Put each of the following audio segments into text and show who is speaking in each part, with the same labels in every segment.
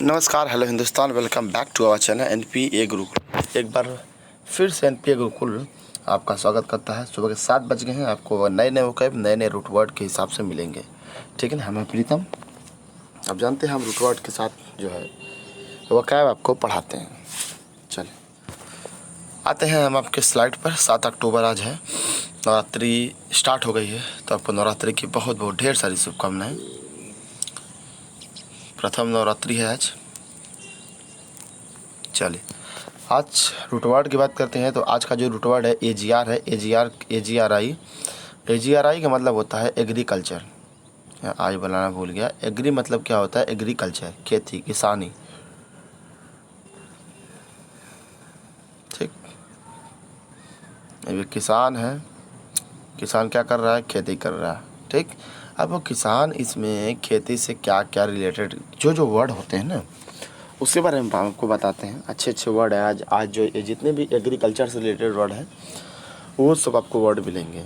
Speaker 1: नमस्कार, hello Hindustan, welcome back to our channel NPA Gurukul. एक बार फिर से एनपीए गुरुकुल आपका स्वागत करता है। सुबह के 7 बज गए हैं। आपको नए नए वोकैब, नए नए रूट वर्ड के हिसाब से मिलेंगे। ठीक है ना। हमें प्रीतम, आप जानते हैं हम रूट वर्ड के साथ जो है वोकैब आपको पढ़ाते हैं। चलिए आते हैं हम आपके स्लाइड पर। 7 अक्टूबर आज है, नवरात्रि स्टार्ट हो गई है, तो आपको नवरात्रि की बहुत बहुत ढेर सारी शुभकामनाएँ। प्रथम नवरात्रि है आज। चलिए आज रूट वर्ड की बात करते हैं। तो आज का जो रूट वर्ड है AGR है। AGRI का मतलब होता है एग्रीकल्चर। आज बनाना भूल गया। एग्री मतलब क्या होता है? एग्रीकल्चर, खेती, किसानी। ठीक, ये किसान है। किसान क्या कर रहा है? खेती कर रहा है। ठीक, अब वो किसान इसमें खेती से क्या क्या रिलेटेड जो वर्ड होते हैं ना, उसके बारे में आपको बताते हैं। अच्छे अच्छे वर्ड है आज जो जितने भी एग्रीकल्चर से रिलेटेड वर्ड है वो सब आपको वर्ड मिलेंगे।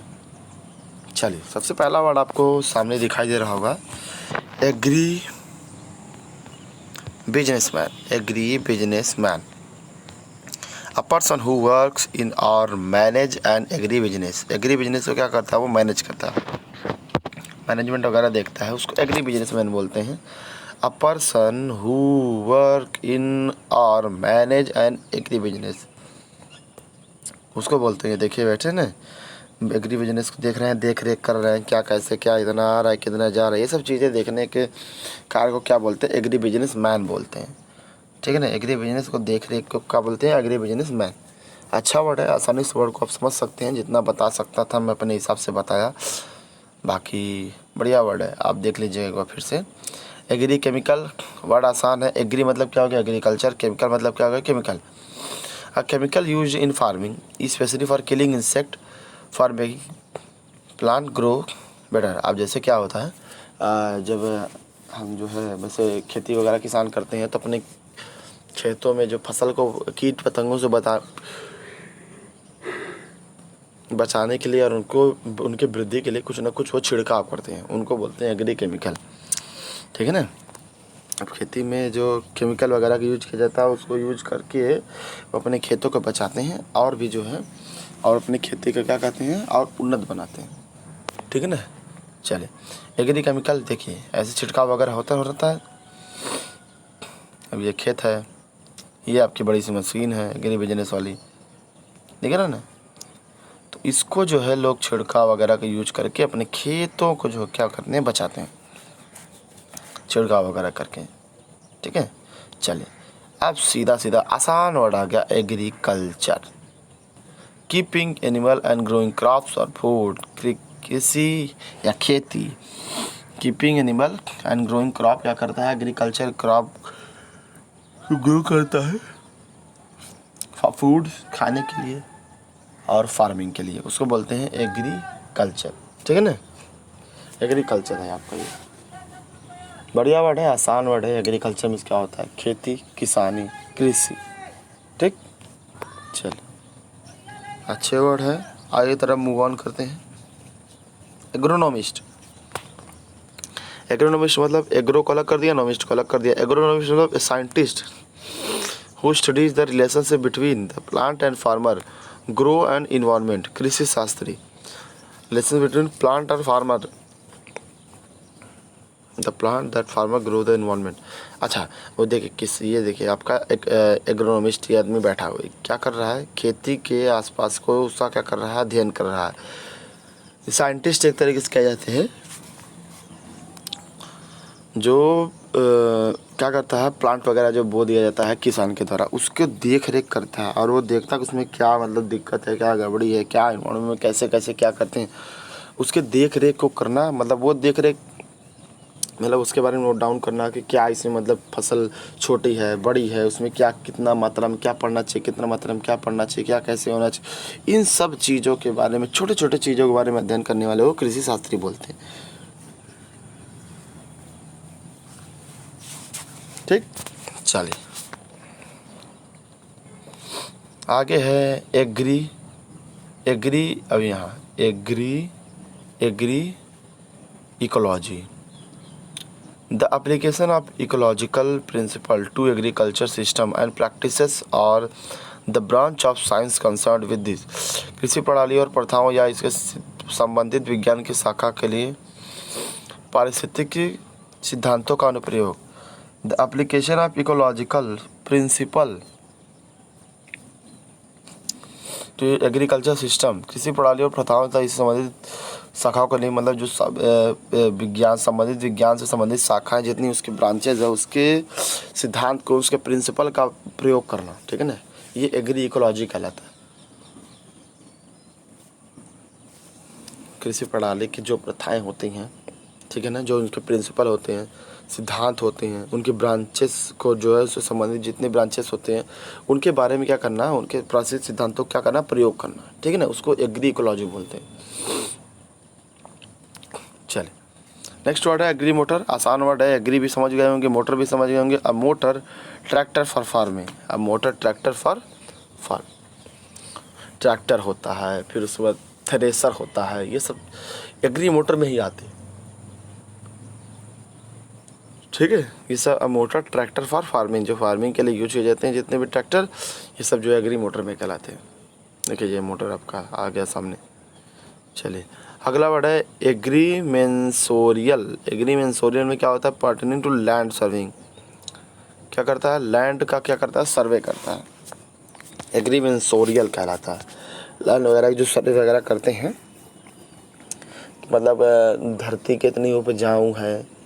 Speaker 1: चलिए सबसे पहला वर्ड आपको सामने दिखाई दे रहा होगा, agri businessman. Agri businessman, a person who works in और manage an agri business. Agri business को क्या करता है? वो मैनेज करता है, मैनेजमेंट वगैरह देखता है, उसको एग्री बिजनेसमैन बोलते हैं। अ पर्सन हु वर्क इन और मैनेज एन एग्री बिजनेस, उसको बोलते हैं। देखिए बैठे ना, एग्री बिजनेस को देख रहे हैं, देख रेख कर रहे हैं, क्या कैसे, क्या इतना आ रहा है, कितना जा रहा है, ये सब चीज़ें देखने के कार्य को क्या बोलते हैं? एग्री बिजनेस मैन बोलते हैं। ठीक है ना। एग्री बिजनेस को देख रेख को क्या बोलते हैं? Agri business man. अच्छा वर्ड है, आसानी से वर्ड को आप समझ सकते हैं। जितना बता सकता था मैं अपने हिसाब से बताया, बाकी बढ़िया वर्ड है, आप देख लीजिएगा एक बार फिर से। एग्री केमिकल, वर्ड आसान है। एग्री मतलब क्या हो गया? एग्रीकल्चर। केमिकल मतलब क्या हो गया? Chemical. A chemical use in farming specially for killing insect for making plant grow better. अब जैसे क्या होता है, जब हम जो है वैसे खेती वगैरह किसान करते हैं तो अपने खेतों में जो फसल को कीट पतंगों से बचाने के लिए और उनको उनके वृद्धि के लिए कुछ ना कुछ वो छिड़काव करते हैं, उनको बोलते हैं एग्री केमिकल। ठीक है ना। अब खेती में जो केमिकल वगैरह का यूज किया जाता है उसको यूज करके वो अपने खेतों को बचाते हैं और भी जो है और अपनी खेती का क्या कहते हैं और उन्नत बनाते हैं। ठीक है ना। चलिए एग्री केमिकल देखिए ऐसे छिड़काव वगैरह होता है। अब ये खेत है, ये आपकी बड़ी सी मशीन है एग्री बिजनेस वाली, देख रहे ना। तो इसको जो है लोग छिड़काव वगैरह का यूज करके अपने खेतों को जो क्या करते हैं? बचाते हैं, छिड़काव वगैरह करके। ठीक है। चलिए अब सीधा सीधा आसान वर्ड आ गया, agriculture. Keeping animal and growing crops और फूड, कृषि या खेती। Keeping animal and growing crop क्या करता है? एग्रीकल्चर क्रॉप ग्रो करता है फूड, खाने के लिए और फार्मिंग के लिए, उसको बोलते हैं एग्रीकल्चर। ठीक है ना। एग्रीकल्चर है आपका, ये बढ़िया वर्ड है, आसान वर्ड है। एग्रीकल्चर में क्या होता है? खेती, किसानी, कृषि। ठीक, चलिए अच्छे वर्ड है। आगे तरफ मूव ऑन करते हैं। एग्रोनॉमिस्ट। एग्रोनॉमिस्ट मतलब एग्रो को अलग कर दिया, नॉमिस्ट को अलग कर दिया। एग्रोनॉमिस्ट मतलब scientist who studies the relationship between the plant and farmer, grow and environment. कृषि शास्त्री, रिलेशन बिटवीन प्लांट और farmer, the plant that farmer grow the environment. अच्छा वो देखिए किस, ये देखिए आपका एक एग्रोनॉमिस्ट ये आदमी बैठा हुआ है, क्या कर रहा है? खेती के आसपास को उसका क्या कर रहा है? अध्ययन कर रहा है। साइंटिस्ट एक तरीके से कहे जाते हैं जो क्या करता है? प्लांट वगैरह जो बो दिया जाता है किसान के द्वारा, उसके देख रेख करता है और वो देखता है कि उसमें क्या मतलब दिक्कत है, क्या गड़बड़ी है, क्या इन्वायरमेंट में कैसे कैसे क्या करते हैं, उसके देख रेख को करना। मतलब वो देख रेख मतलब उसके बारे में नोट डाउन करना कि क्या इसमें मतलब फसल छोटी है, बड़ी है, उसमें क्या कितना मात्रा में क्या पड़ना चाहिए, कितना मात्रा में क्या पड़ना चाहिए, क्या कैसे होना चाहिए, इन सब चीज़ों के बारे में, छोटे छोटे चीज़ों के बारे में अध्ययन करने वाले को कृषि शास्त्री बोलते हैं। ठीक, चलिए आगे है एग्री। अब यहाँ agri ecology. The application of ecological principle to agriculture system and practices और the branch of science concern with this. कृषि प्रणाली और प्रथाओं या इसके संबंधित विज्ञान की शाखा के लिए पारिस्थितिकी सिद्धांतों का अनुप्रयोग। The application of ecological principle to agriculture system, कृषि प्रणाली और प्रथाओं तथा इससे संबंधित शाखाओं के लिए, मतलब जो विज्ञान से संबंधित शाखाएं जितनी उसकी ब्रांचेज है उसके सिद्धांत को, उसके प्रिंसिपल का प्रयोग करना, ठीक है ना, ये एग्री इकोलॉजी कहलाता है। कृषि प्रणाली की जो प्रथाएं होती हैं, ठीक है ना, जो उनके प्रिंसिपल होते हैं, सिद्धांत होते हैं, उनके ब्रांचेस को जो है उससे संबंधित जितने ब्रांचेस होते हैं उनके बारे में क्या करना, उनके प्रसिद्ध सिद्धांतों को क्या करना, प्रयोग करना, ठीक है ना, उसको एग्री इकोलॉजी बोलते हैं। चले नेक्स्ट वर्ड है एग्री मोटर। आसान वर्ड है, एग्री भी समझ गए होंगे, मोटर भी समझ गए होंगे। अब मोटर ट्रैक्टर फॉर फार्मिंग, अब motor tractor for farm, tractor होता है, फिर उसके बाद थ्रेसर होता है, ये सब एग्री मोटर में ही आते हैं, ठीक है। ये सब मोटर ट्रैक्टर फॉर फार्मिंग, जो फार्मिंग के लिए यूज किए जाते हैं जितने भी ट्रैक्टर, ये सब जो एग्री मोटर में कहलाते हैं। देखिए ये मोटर आपका आ गया सामने। चलिए अगला वर्ड है एग्रीमेंसोरियल। एग्रीमेंसोरियल में क्या होता है, पर्टेनिंग टू लैंड सर्विंग, क्या करता है, लैंड का क्या करता है, सर्वे करता है, एग्रीमेंसोरियल कहलाता है। लैंड वगैरह जो सर्वे वगैरह करते हैं, मतलब धरती कितनी उपजाऊ है,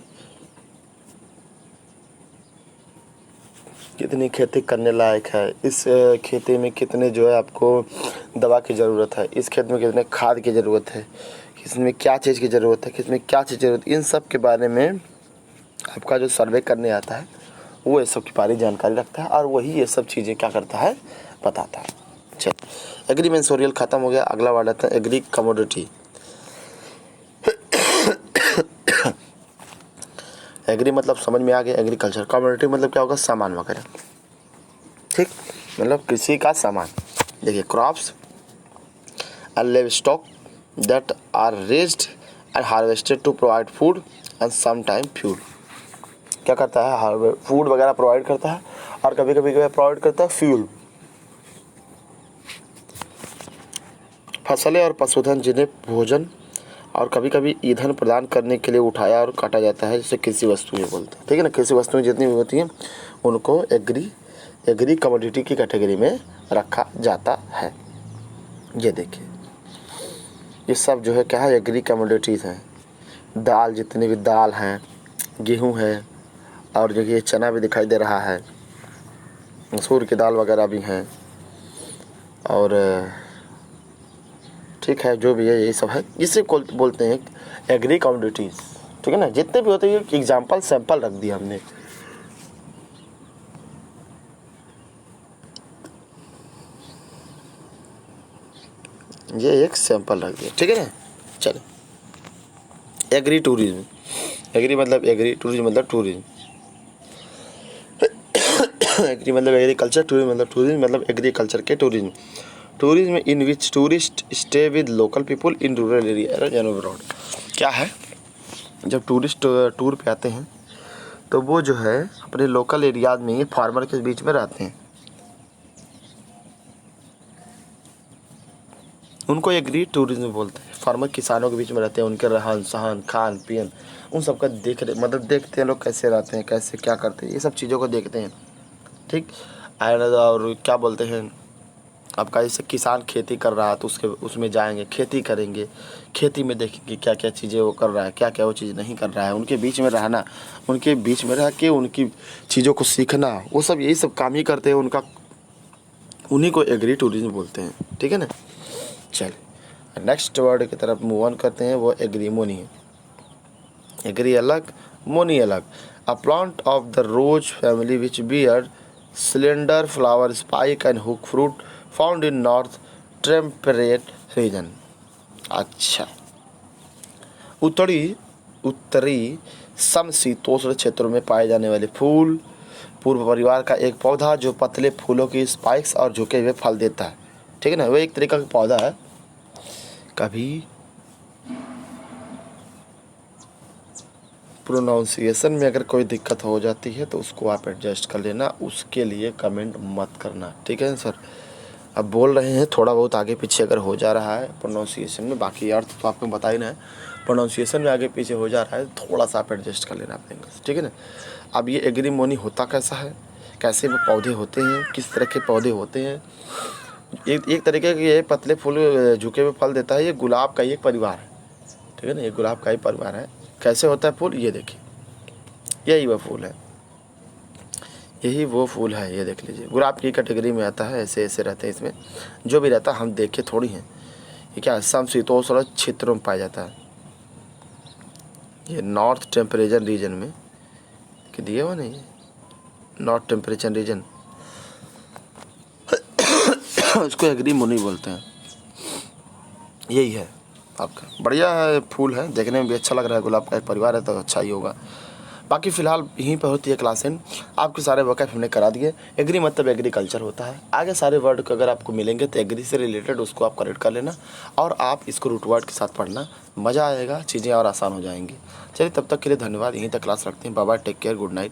Speaker 1: कितनी खेती करने लायक है, इस खेती में कितने जो है आपको दवा की ज़रूरत है, इस खेत में कितने खाद की ज़रूरत है, किसमें क्या चीज़ की ज़रूरत है, किसमें क्या चीज़ ज़रूरत है, इन सब के बारे में आपका जो सर्वे करने आता है वो ये सब की बारी जानकारी रखता है और वही ये सब चीज़ें क्या करता है, बताता है। चल एग्रीमेंसोरियल ख़त्म हो गया। अगला वर्ड आता है एग्री कमोडिटी। एग्री मतलब समझ में आ गया, एग्रीकल्चर। कमोडिटी मतलब क्या होगा, सामान वगैरह, ठीक, मतलब कृषि का सामान। देखिए crops and livestock that are raised and harvested to provide food and some time fuel. क्या करता है, फूड वगैरह प्रोवाइड करता है और कभी कभी प्रोवाइड करता है फ्यूल। फसलें और पशुधन जिन्हें भोजन और कभी कभी ईंधन प्रदान करने के लिए उठाया और काटा जाता है, जिसे कृषि वस्तुएं बोलते हैं, ठीक है ना। कृषि वस्तुएं जितनी भी होती हैं उनको एग्री कमोडिटी की कैटेगरी में रखा जाता है। ये देखिए ये सब जो है क्या है, एग्री कमोडिटीज़ हैं। दाल, जितनी भी दाल हैं, गेहूँ है, और देखिए चना भी दिखाई दे रहा है, मसूर की दाल वगैरह भी हैं, और ठीक है जो भी है यही सब है, इसे बोलते हैं एग्री कमोडिटीज़, ठीक है ना। जितने भी होते हैं एग्जाम्पल सैंपल रख दिया हमने। ये एक सैंपल रख दिया, ठीक है ना। चलो एग्री टूरिज्म। एग्री मतलब एग्री, टूरिज्म मतलब टूरिज्म। एग्री मतलब एग्रीकल्चर, टूरिज्म मतलब टूरिज्म, मतलब एग्रीकल्चर के tourism. Tourism in which tourist stay with local people in rural area and abroad. क्या है, जब टूरिस्ट टूर पे आते हैं तो वो जो है अपने लोकल एरियाज में ही फार्मर के बीच में रहते हैं, उनको एग्री टूरिज्म बोलते हैं। फार्मर किसानों के बीच में रहते हैं, उनके रहन सहन, खान पीन, उन सब का मतलब देखते हैं लोग कैसे रहते हैं, कैसे क्या करते हैं, ये सब चीज़ों को देखते हैं, ठीक। और क्या बोलते हैं आपका, जैसे किसान खेती कर रहा है तो उसमें जाएंगे, खेती करेंगे, खेती में देखेंगे क्या क्या चीज़ें वो कर रहा है, क्या क्या वो चीज़ नहीं कर रहा है, उनके बीच में रहना, उनके बीच में रह के उनकी चीज़ों को सीखना, वो सब यही सब काम ही करते हैं उनका, उन्हीं को एग्री टूरिज्म बोलते हैं, ठीक है ना। चल नेक्स्ट वर्ड की तरफ मूव ऑन करते हैं, वो एग्रीमोनी है। एग्री अलग, मोनी अलग। A plant of the rose family which bear cylinder flower spike and hook fruit found in north temperate region. अच्छा, उत्तरी समशीतोष्ण क्षेत्रों में पाए जाने वाले फूल पूर्व परिवार का एक पौधा जो पतले फूलों की स्पाइक्स और झुके हुए फल देता है, ठीक है ना। वो एक तरीका का पौधा है, कभी प्रोनाउंसिएशन में अगर कोई दिक्कत हो जाती है तो उसको आप एडजस्ट कर लेना, उसके लिए कमेंट मत करना, ठीक है सर। अब बोल रहे हैं थोड़ा बहुत आगे पीछे अगर हो जा रहा है प्रोनाउंसिएशन में, बाकी अर्थ तो आपको बता ही ना है, प्रोनाउंसिएशन में आगे पीछे हो जा रहा है थोड़ा सा आप एडजस्ट कर लेना अपने इंग्लिश, ठीक है ना। अब ये एग्रीमोनी होता कैसा है, कैसे वो पौधे होते हैं, किस तरह के पौधे होते हैं। एक तरीके के ये पतले फूल झुके हुए फल देता है, ये गुलाब का ही एक परिवार है, ठीक है ना, ये गुलाब का ही परिवार है। कैसे होता है फूल, ये देखिए, यही वह फूल है, यही वो फूल है, ये देख लीजिए, गुलाब की कैटेगरी में आता है। ऐसे ऐसे रहते हैं इसमें, जो भी रहता है हम देखे थोड़ी हैं, ये क्या समशीतोष्ण क्षेत्रों में पाया जाता है। ये नॉर्थ टेम्परेचर रीजन में कि दिए हुआ नहीं, नॉर्थ टेम्परेचर रीजन उसको एग्रीमोनी बोलते हैं। यही है आपका, बढ़िया है फूल है, देखने में भी अच्छा लग रहा है, गुलाब का एक परिवार है तो अच्छा ही होगा। बाकी फ़िलहाल यहीं पर होती है क्लास एंड, आपके सारे वर्कआउट हमने करा दिए। एग्री मतलब एग्रीकल्चर होता है, आगे सारे वर्ड अगर आपको मिलेंगे तो एग्री से रिलेटेड उसको आप करेक्ट कर लेना, और आप इसको रूट वर्ड के साथ पढ़ना, मज़ा आएगा, चीज़ें और आसान हो जाएंगी। चलिए तब तक के लिए धन्यवाद, यहीं तक क्लास रखते हैं, bye bye, take care, good night.